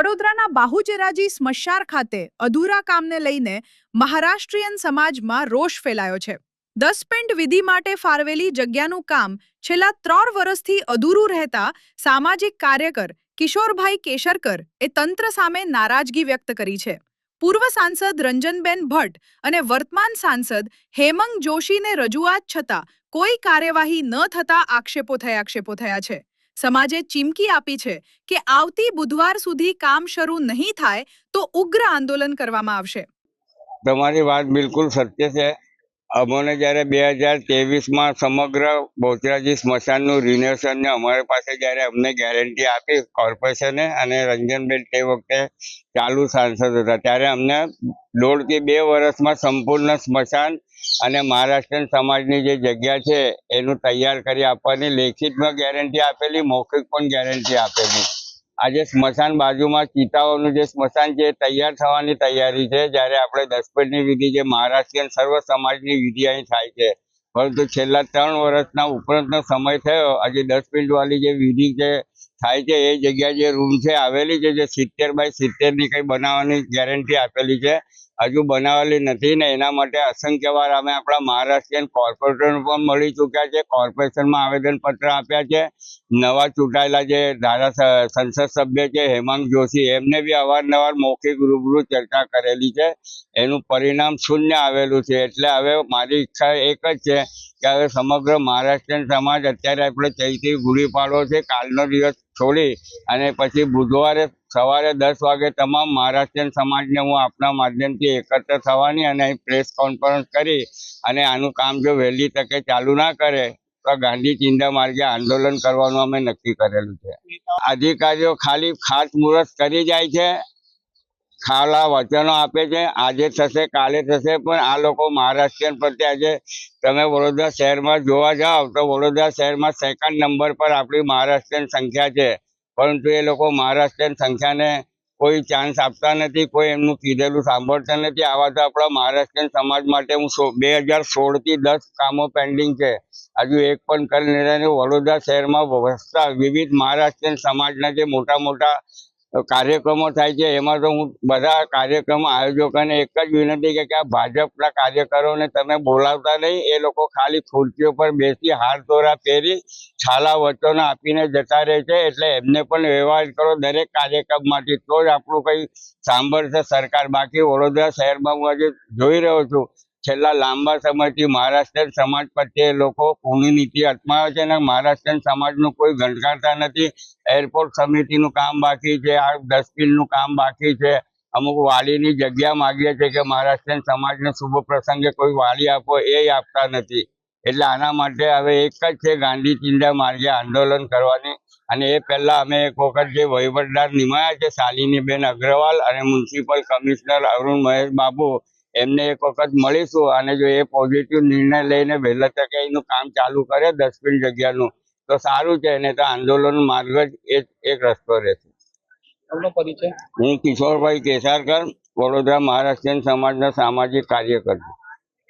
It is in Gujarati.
વડોદરાના બાહુચરાજી સ્મશાર ખાતે અધૂરા કામને લઈને મહારાષ્ટ્રીયન સમાજમાં રોષ ફેલાયો છે। 10 પેન્ટ વિધિ માટે ફાળવેલી જગ્યાનું કામ છેલ્લા 3 વર્ષથી અધૂરું રહેતા સામાજિક કાર્યકર કિશોરભાઈ કેશરકર એ તંત્ર સામે નારાજગી વ્યક્ત કરી છે। પૂર્વ સાંસદ રંજનબેન ભટ્ટ અને વર્તમાન સાંસદ હેમંગ જોશીને રજૂઆત છતાં કોઈ કાર્યવાહી ન થતા આક્ષેપો થયા છે। સમાજે ચીમકી આપી છે કે આવતી બુધવાર સુધી કામ શરૂ નહીં થાય તો ઉગ્ર આંદોલન કરવામાં આવશે। તમારી વાત બિલકુલ સત્ય છે। અમને જ્યારે 2023માં સમગ્ર બહુચરાજી સ્મશાનનું રિનોવેશનને અમારી પાસે જ્યારે અમને ગેરંટી આપી કોર્પોરેશને અને રંજનબેન તે વખતે ચાલુ સાંસદ હતા, ત્યારે અમને 1.5 થી 2 વર્ષમાં સંપૂર્ણ સ્મશાન અને મહારાષ્ટ્રીયન સમાજની જે જગ્યા છે એનું તૈયાર કરી આપવાની લેખિતમાં ગેરંટી આપેલી, મૌખિક પણ ગેરંટી આપેલી। આજે સ્મશાન બાજુમાં ચિતાઓનું જે સ્મશાન છે એ તૈયાર થવાની તૈયારી છે, જ્યારે આપણે 10 પેટની વિધિ જે મહારાષ્ટ્રીયન સર્વ સમાજની વિધિ અહીં થાય છે, પરંતુ છેલ્લા 3 વર્ષના ઉપરાંતનો સમય થયો, હજી 10 પેટવાળી જે વિધિ જે થાય છે એ જગ્યા જે રૂમ છે આવેલી છે, જે 70 બાય 70ની કંઈ બનાવવાની ગેરંટી આપેલી છે, હજુ બનાવેલી નથી ને એના માટે અસંખ્ય વાર અમે આપણા મહારાષ્ટ્રીયન કોર્પોરેટરને પણ મળી ચૂક્યા છે, કોર્પોરેશનમાં આવેદનપત્ર આપ્યા છે। નવા ચૂંટાયેલા જે સંસદ સભ્ય છે હેમાંગ જોશી, એમને બી અવારનવાર મૌખિક રૂબરૂ ચર્ચા કરેલી છે, એનું પરિણામ શૂન્ય આવેલું છે। એટલે હવે મારી ઈચ્છા એક જ છે કે હવે સમગ્ર મહારાષ્ટ્રીયન સમાજ, અત્યારે આપણે ચૈત્રી ગુડી પાડવો છે, કાલનો દિવસ છોડી અને પછી બુધવારે સવારે 10 વાગે તમામ મહારાષ્ટ્રીયન સમાજને હું આપના માધ્યમથી એકત્ર થવાની અને અહીં પ્રેસ કોન્ફરન્સ કરી અને આનું કામ જો વહેલી તકે ચાલુ ના કરે તો ગાંધી ચિંધા માર્ગે આંદોલન કરવાનું અમે નક્કી કરેલું છે। અધિકારીઓ ખાલી ખાસ મુહૂર્ત કરી જાય છે, ખાલા વચનો આપે છે, આજે થશે કાલે થશે, પણ આ લોકો મહારાષ્ટ્રીયન પ્રત્યે આજે તમે વડોદરા શહેરમાં જોવા જાઓ તો વડોદરા શહેરમાં 2nd નંબર પર આપણી મહારાષ્ટ્રીયન સંખ્યા છે, પરંતુ એ લોકો મહારાષ્ટ્રીયન સંખ્યાને કોઈ ચાન્સ આપતા નથી, કોઈ એમનું કીધેલું સાંભળતા નથી। આવા તો આપણા મહારાષ્ટ્રીયન સમાજ માટે હું 2016થી 10 કામો પેન્ડિંગ છે, હજુ એક પણ કરી નથી। વડોદરા શહેરમાં વસતા વિવિધ મહારાષ્ટ્રીયન સમાજના જે મોટા મોટા કાર્યક્રમો થાય છે એમાં તો હું બધા કાર્યક્રમો આયોજકોને એક જ વિનંતી કે આ ભાજપના કાર્યકરોને તમે બોલાવતા નહીં, એ લોકો ખાલી ખુરશીઓ પર બેસી હાર તોરા પહેરી છાલા વચનો આપીને જતા રહે છે, એટલે એમને પણ વ્યવહાર કરો દરેક કાર્યક્રમમાંથી, તો જ આપણું કંઈ સાંભળશે સરકાર। બાકી વડોદરા શહેરમાં હું આજે જોઈ રહ્યો છું, છેલ્લા લાંબા સમયથી મહારાષ્ટ્રીયન સમાજ પ્રત્યે લોકો પૂર્ણ નીતિ અપનાવે છે અને મહારાષ્ટ્રીયન સમાજનું કોઈ ગણકારતા નથી। એરપોર્ટ સમિતિનું કામ બાકી છે, આ ડસ્ટબિનનું કામ બાકી છે, અમુક વાલીની જગ્યા માગીએ છીએ કે મહારાષ્ટ્રીયન સમાજને શુભ પ્રસંગે કોઈ વાલી આપો, એ આપતા નથી। એટલે આના માટે હવે એક જ છે ગાંધી ચિંધા માર્ગે આંદોલન કરવાની, અને એ પહેલાં અમે એક વખત જે વહીવટદાર નિમાયા છે શાલિનીબેન અગ્રવાલ અને મ્યુનિસિપલ કમિશનર અરુણ મહેશ બાબુ, એમને એક વખત મળીશું અને જો એ પોઝિટિવ નિર્ણય લઈને વહેલા તકે એનું કામ ચાલુ કરે 10 પેટ જગ્યાનું તો સારું છે, ને તો આંદોલન માર્ગ જ એક રસ્તો રહેશે। હું કિશોરભાઈ કેસારકર, વડોદરા મહારાષ્ટ્રીયન સમાજના સામાજિક કાર્યકર છું।